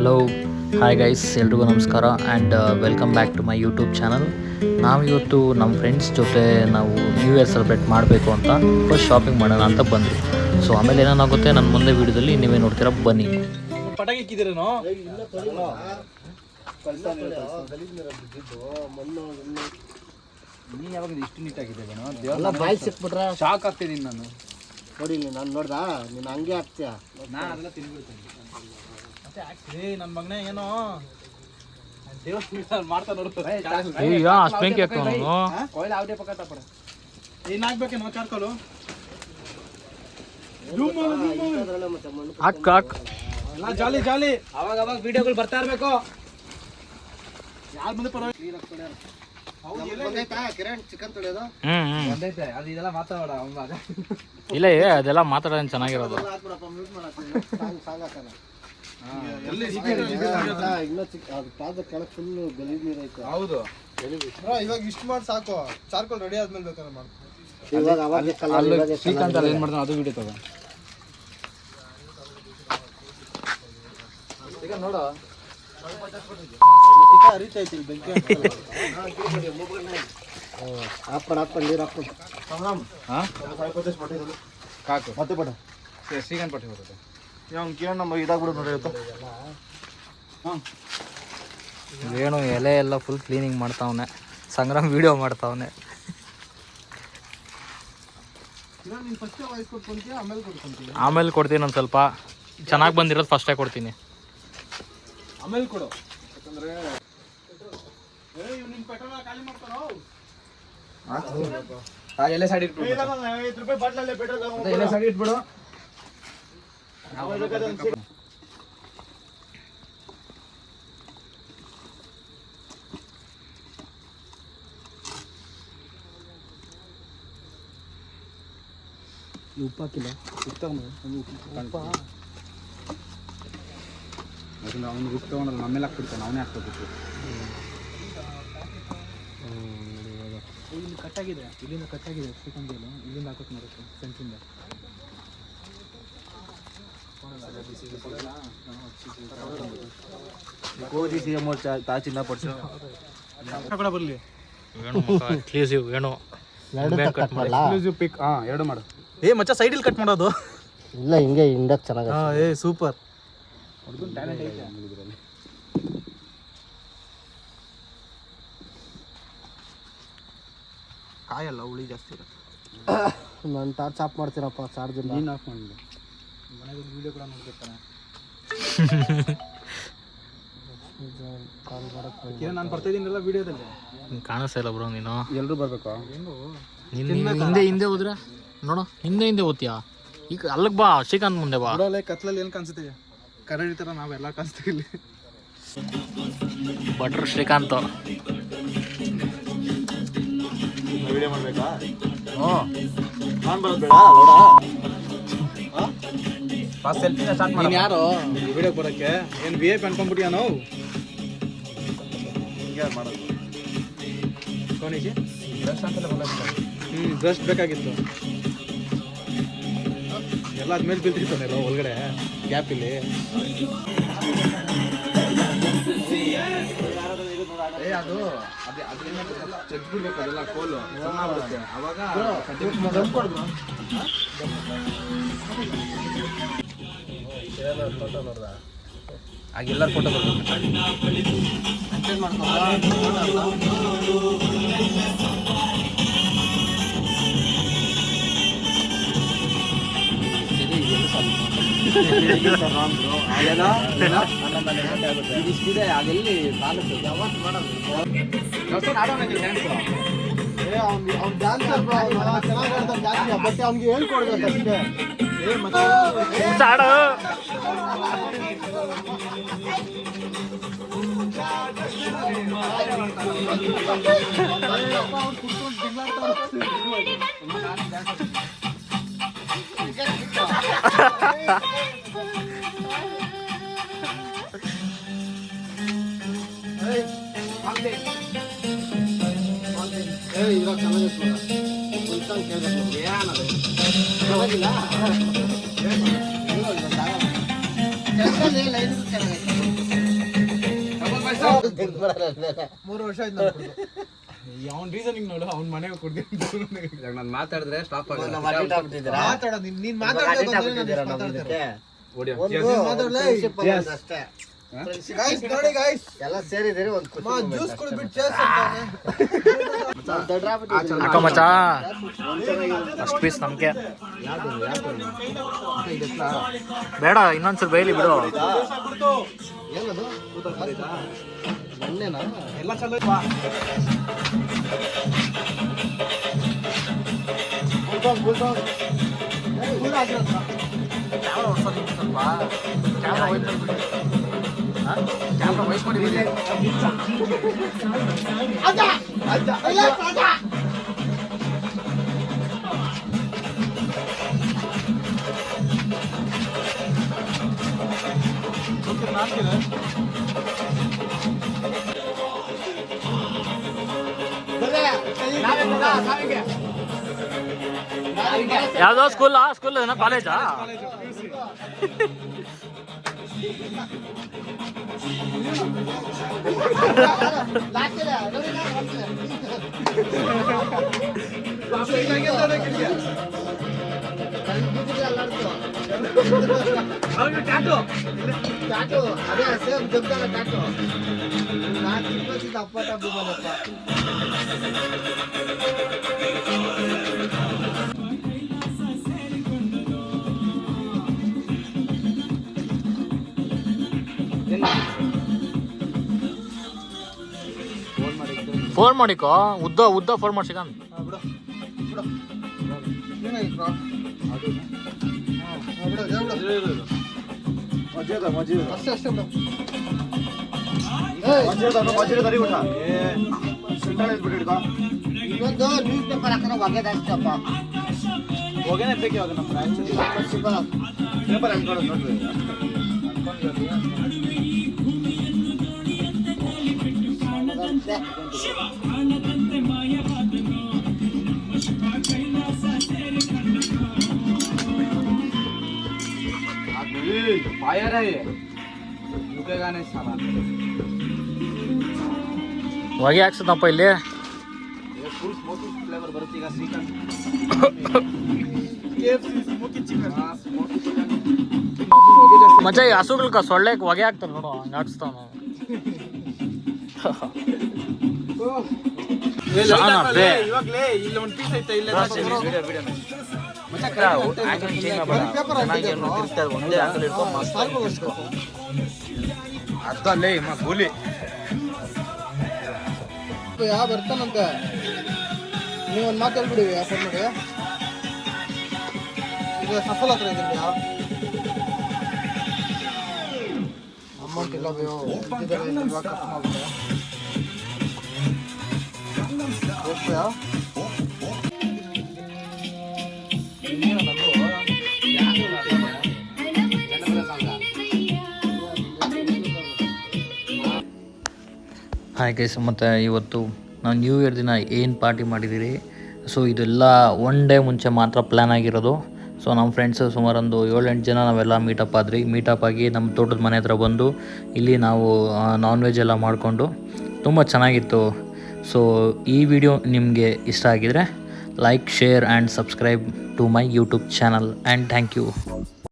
Hello hi guys, ಎಲ್ರಿಗೂ ನಮಸ್ಕಾರ and welcome back to my YouTube channel. ನಾವಿವತ್ತು ನಮ್ಮ ಫ್ರೆಂಡ್ಸ್ ಜೊತೆ ನಾವು ನ್ಯೂ ಇಯರ್ ಸೆಲೆಬ್ರೇಟ್ ಮಾಡಬೇಕು ಅಂತ ಫಸ್ಟ್ ಶಾಪಿಂಗ್ ಮಾಡೋಣ ಅಂತ ಬಂದ್ವಿ. ಸೊ ಆಮೇಲೆ ಏನಾಗುತ್ತೆ ನನ್ನ ಮುಂದೆ ವೀಡಿಯೋದಲ್ಲಿ ನೀವೇ ನೋಡ್ತೀರಾ, ಬನ್ನಿ. ಪಟಾಕಿ ಇಕ್ಕಿದ್ದೀರೇನೋ? ನೀ ಯಾವಾಗ ಇಷ್ಟು ನೀಟಾಗಿದ್ದೇನೋ ಬಾಯ್ ಸಿಕ್ಬಿಟ್ರೆ ಶಾಕ್ ಆಗ್ತಿದ್ದೀನಿ ನಾನು. ನೋಡಿ ನಾನು ನೋಡ್ದಾ, ನೀನು ಹಂಗೆ ಆಗ್ತೀಯ. ನಾನು ಅದೆಲ್ಲ ತಿನ್ಬಿಡ್ತೇನೆ. ಮತ್ತೆ ಆಕ್ಚುಲಿ ನನ್ನ ಮಗನೇ ಏನೋ ದೇವಸ್ಥಾನ ಮಾಡ್ತಾ ನೋಡ್ತಾರೆ. ಕೊಯ್ಲು ಅವಡೆ ಪಕ್ಕ ತಪ್ಪಡ ಏನಾಗ್ಬೇಕೇನೋ ಚಾರ್ಕೋಲು ಎಲ್ಲ ಜಾಲಿ ಜಾಲಿ. ಅವಾಗ ಅವಾಗ ವಿಡಿಯೋಗಳು ಬರ್ತಾ ಇರ್ಬೇಕು. ಯಾರ ಮುಂದೆ ಪರವಾಗಿಲ್ಲ. ಕಿರಣ್ ಚಿಕನ್ ತೊಳೆಯೋದು ಬಂದೈತೆ ಅದು ಇದೆಲ್ಲ ಮಾತಾಡ ಇಲ್ಲ ಅದೆಲ್ಲ ಮಾತಾಡೋದು ಚೆನ್ನಾಗಿರೋದು. ಹೌದು ಇವಾಗ ಇಷ್ಟು ಮಾಡಿ ಸಾಕು. ಚಾರ್ಕೋಲ್ ರೆಡಿ ಆದ್ಮೇಲೆ ಬೇಕಾದ್ರೆ ಮಾಡ್ಕೊ. ಶ್ರೀಕಾಂತ್ ಅಲ್ಲಿ ಏನ್ ಮಾಡ್ತಾನೆ ಅದು ವಿಡಿಯೋ ತಗೋ. ಈಗ ನೋಡು ಅರಿತೈತಿ ಬೆಂಕಿ. ಹಾಕೊಂಡು ನೀರು ಹಾಕೊಂಡು ಕಾಕು ಮತ್ತೆ ಪಟ ಶ್ರೀಕಾಂತ್ ಪಟ್ಟಿ ಬರುತ್ತೆ. ಅವ್ನು ಕಿರಣ್ ನಮ್ಮ ಇದಾಗ್ಬಿಡೋದು ನೋಡಿ. ವೇಣು ಎಲೆ ಎಲ್ಲ ಫುಲ್ ಕ್ಲೀನಿಂಗ್ ಮಾಡ್ತಾವನೆ, ಸಂಗ್ರಾಮ್ ವಿಡಿಯೋ ಮಾಡ್ತಾವನೆ. ನೀನು ಫಸ್ಟೇ ವಾಯ್ಸ್ ಕೊಟ್ಕೊಂತೀಯ, ಆಮೇಲೆ ಕೊಟ್ಕೊಂತೀಯ? ಆಮೇಲೆ ಕೊಡ್ತೀನಿ, ಒಂದು ಸ್ವಲ್ಪ ಚೆನ್ನಾಗಿ ಬಂದಿರೋದು ಫಸ್ಟೇ ಕೊಡ್ತೀನಿ. ಆಮೇಲೆ ಕೊಡು, ಯಾಕಂದ್ರೆ ನಿನ್ನ ಪೆಟ್ರೋಲ್ ಖಾಲಿ ಮಾಡ್ತಾನೋ. ಎಲ್ಲ ಸೈಡ್ ಇಟ್ಬಿಡು. ₹5 ಬಾಟ್ಲಲ್ಲೇ ಪೆಟ್ರೋಲ್ ಎಲ್ಲ ಸೈಡ್ ಇಟ್ಬಿಡು. ಉಪ್ಪು ಹಾಕಿಲ್ಲ. ಅದನ್ನ ಅವ್ನು ಉಪ್ಪು ತಗೊಂಡ್ರೆ ನಮ್ಮೆಲ್ಲ ಹಾಕ್ಬಿಡ್ತಾನೆ, ಅವನೇ ಹಾಕ್ಬೇಕು. ಇಲ್ಲಿ ಕಟ್ಟಾಗಿದೆ, ಇಲ್ಲಿಂದ ಕಟ್ಟಾಗಿದೆ. ಶ್ರೀಕಾಂತಲ್ಲಿ ಇಲ್ಲಿಂದ ಹಾಕೋಕೆ ಬರುತ್ತೆ ಸೆಂಟ್ರಿಂದ. ಗೋಧಿ ಸಿಎಂ ತಾಚಿಂದ ಪಡ್ಸು ಬರಲಿ ಎಕ್ಸ್ಕ್ಲೂಸಿವ್ ವೇಣು. ಎಕ್ಸ್ಕ್ಲೂಸಿವ್ ಪಿಕ್. ಎರಡು ಮಾಡು. ಮಚ್ಚ ಸೈಡಲ್ಲಿ ಕಟ್ ಮಾಡೋದು ಇಲ್ಲ, ಹಿಂಗೆ ಹಿಂಡಕ್ ಚೆನ್ನಾಗಿ. ಸೂಪರ್. ಟ್ಯಾಲೆಂಟ್ ಐತೆ ಇದರಲ್ಲಿ. ಕಾಯಲ್ಲ, ಹುಳಿ ಜಾಸ್ತಿ ಇರುತ್ತೆ. ನಾನು ಟಾರ್ಚ್ ಆಫ್ ಮಾಡ್ತೀನಪ್ಪ, ಚಾರ್ಜ್ ಇಲ್ಲ. ನೀನು ಆಫ್ ಮಾಡಿದೆ. ಮನೆಗೆ ವಿಡಿಯೋ ಕೂಡ ನೋಡ್ಬೇಕಾನೆ. ನಾನು ಬರ್ತಾ ಇದ್ದೀನಲ್ಲ ವಿಡಿಯೋದಲ್ಲಿ. ಕಾಣಿಸ್ತಾ ಇಲ್ಲ ಬ್ರೋ ನೀನು. ಎಲ್ಲರೂ ಬರಬೇಕು. ಹಿಂದೆ ಹೋದ್ರೆ ನೋಡು, ಹಿಂದೆ ಓದ್ತೀಯಾ? ಈಗ ಅಲ್ಲಿಗೆ ಬಾ, ಶ್ರೀಕಾಂತ್ ಮುಂದೆ ಬಾ. ಕತ್ಲಲ್ಲಿ ಏನು ಕಾಣಿಸುತ್ತೆ? ಕರಡಿ ಥರ ನಾವೆಲ್ಲ ಕಾಣಿಸ್ತೀವಿ ಇಲ್ಲಿ. ಭಟ್ರು ಶ್ರೀಕಾಂತ್. ವಿಡಿಯೋ ಮಾಡಬೇಕಾ? ನಾನು ಬರೋದು ಬೇಡ. ಫಾಸ್ಟ್ ಸೆಲ್ಫಿನ ಸ್ಟಾರ್ಟ್ ಮಾಡಿ. ನೀನು ಯಾರು ವಿಡಿಯೋ ಬರೋಕ್ಕೆ? ಏನು ವಿ ಐ ಪಿ ಅನ್ಕೊಂಡ್ಬಿಟ್ಟಿಯಾ ನಾವು? ಹಿಂಗೆ ಮಾಡೋದು. ಕೋಣಿಗೆ ಬ್ರಷ್ ಅಂತೆಲ್ಲ ಬರೋದಿಲ್ಲ. ಬ್ರಷ್ ಬೇಕಾಗಿತ್ತು. ಎಲ್ಲ ಅದ್ಮೇಲೆ ಬೀಳ್ತಿರ್ತಾನೆಲ್ಲ ಒಳಗಡೆ ಗ್ಯಾಪ್ ಇಲ್ಲಿ. ಅದು ಚಚ್ಬಿಡ್ಬೇಕು, ಅದೆಲ್ಲ ಕೋಲು ಬರುತ್ತೆ. ಅವಾಗ ಆಗೆಲ್ಲರ ಫೋಟೋ ಬರ್ಬೇಕು. ಇದಿಷ್ಟಿದೆ, ಅದೆಲ್ಲಿ ಸಾಲುತ್ತೆ. ಯಾವತ್ತು ಮಾಡೋದು? ಅವ್ನು ಡ್ಯಾನ್ಸ್ ಚೆನ್ನಾಗಿ ಆಡ್ತಾನೆ ಜಾಸ್ತಿ, ಬಟ್ ಅವ್ನಿಗೆ ಹೇಳ್ಕೊಡ್ಬೇಕು ಅಷ್ಟೇ. ಇವಾಗ ಚೆನ್ನಾಗಿತ್ತು. 3 ವರ್ಷ ಆಯ್ತು ನಾನು ಕುಡ್ದು. ಅವ್ನ ರೀಸನಿಂಗ್ ನೋಡು, ಅವ್ನ ಮನೆಗೆ ಕುಡ್ದಿದ್ದು. ನಾನು ಮಾತಾಡಿದ್ರೆ ಸ್ಟಾಪ್ ಮಾತಾಡೋ ನೀನ್ ಮಾತಾಡ್ಬೇಕು ಅಂದ್ರೆ ನಾನು ಎಷ್ಟು ಮಾತಾಡ್ತಾರೆ. ಅಷ್ಟೇ Guys, ನೋಡಿ guys, ಎಲ್ಲ ಸೇರಿದಿರಿ ಒಂದು ಖುಷಿ ಜ್ಯೂಸ್ ಕುಡಿದ್ಬಿಟ್ಟು ಚೇಸ್ ಅಂತಾನೆ. ಹಾಕೋ ಮಚ್ಚ ಅಷ್ಟು ಪೀಸ್ ನಮಗೆ ಬೇಡ, ಇನ್ನೊಂದ್ಸಲ ಬೈಲಿ ಬಿಡು. ಏನದು ಮೊನ್ನೆನಾ ಎಲ್ಲ ಚಲೋ ಯಾವ್ದೋ ಸ್ಕೂಲ್ ಕಾಲೇಜಾ? ಅದೇ ಸೇಮ್ ಜಗ್ಗಲ್ಲ ಟ್ಯಾಟು. ನಾನು ಚಿಕ್ಕದಿದ್ದ ಅಪ್ಪ ಟಬ್ಬು ಮನೆಯಪ್ಪ. ಫೋನ್ ಮಾಡಿಕೋ, ಉದ್ದ ಫೋನ್ ಮಾಡಿ ಸಿಗಂತ. ಅಷ್ಟೇ ಬಿಡು. ಇನ್ನೊಂದು ನ್ಯೂಸ್ ಪೇಪರ್ ಹಾಕೋಣ ಒಗೆದಾಗ್ತಪ್ಪ. ಹೋಗೇನೆ ಬೇಕು ಇವಾಗ ನಮ್ಮ ಪೇಪರ್ ಹಾಕೊಳ್ಳೋದು ನೋಡ್ರಿ. फायर है ये, रुकेगा नहीं साला. ಹೊಗೆ ಹಾಕ್ಸದಪ್ಪ ಇಲ್ಲಿ. ये फुल स्मोकी फ्लेवर ಬರುತ್ತೆ ಈಗ ಶ್ರೀಕಾಂತ್. KFC smoky chicken. ಹಾಂ ಸ್ಮೋಕಿ ಚಿಕನ್. ಮಚ್ಚ ಈ ಹಸುಗಳ್ಕ ಸೊಳ್ಳೆಕ್ ಹೊಗೆ ಹಾಕ್ತಾನೆ ನೋಡು, ಹಂಗ ಹಾಕ್ಸ್ತಾವ. ಇವಾಗಲೇ ಇಲ್ಲಿ ಒಂದು ಪೀಸ್ ಐತೆ ಇಲ್ಲೇ ಅದ್ದಲ್ಲೇ ಕೂಲಿ ಯಾವ ಬರ್ತಾನಂತೆ. ನೀವೊಂದು ಮಾತು ಹೇಳ್ಬಿಡಿ ಆ ಫೋನ್ ಮಾಡಿ. ಈಗ ಸಫಲ್ ಹತ್ರ ಇದ್ದೀನಿ. ಅಮೌಂಟ್ ಇಲ್ಲ ಖರ್ಚು ಮಾಡ್ಬಿಟ್ಟೆ. ಹಾಯ್ ಗೈಸ್, ಮತ್ತು ಇವತ್ತು ನಾವು ನ್ಯೂ ಇಯರ್ ದಿನ ಏನು ಪಾರ್ಟಿ ಮಾಡಿದ್ದೀರಿ. ಸೊ ಇದೆಲ್ಲ ಒನ್ ಡೇ ಮುಂಚೆ ಮಾತ್ರ ಪ್ಲ್ಯಾನ್ ಆಗಿರೋದು. ಸೊ ನಮ್ಮ ಫ್ರೆಂಡ್ಸು ಸುಮಾರೊಂದು 7-8 ಜನ ನಾವೆಲ್ಲ ಮೀಟಪ್ ಆಗಿ ನಮ್ಮ ತೋಟದ ಮನೆ ಹತ್ರ ಬಂದು ಇಲ್ಲಿ ನಾವು ನಾನ್ ವೆಜ್ ಎಲ್ಲ ಮಾಡಿಕೊಂಡು ತುಂಬ ಚೆನ್ನಾಗಿತ್ತು. ಸೊ ಈ ವಿಡಿಯೋ ನಿಮಗೆ ಇಷ್ಟ ಆಗಿದರೆ like, share and subscribe to my YouTube channel and thank you.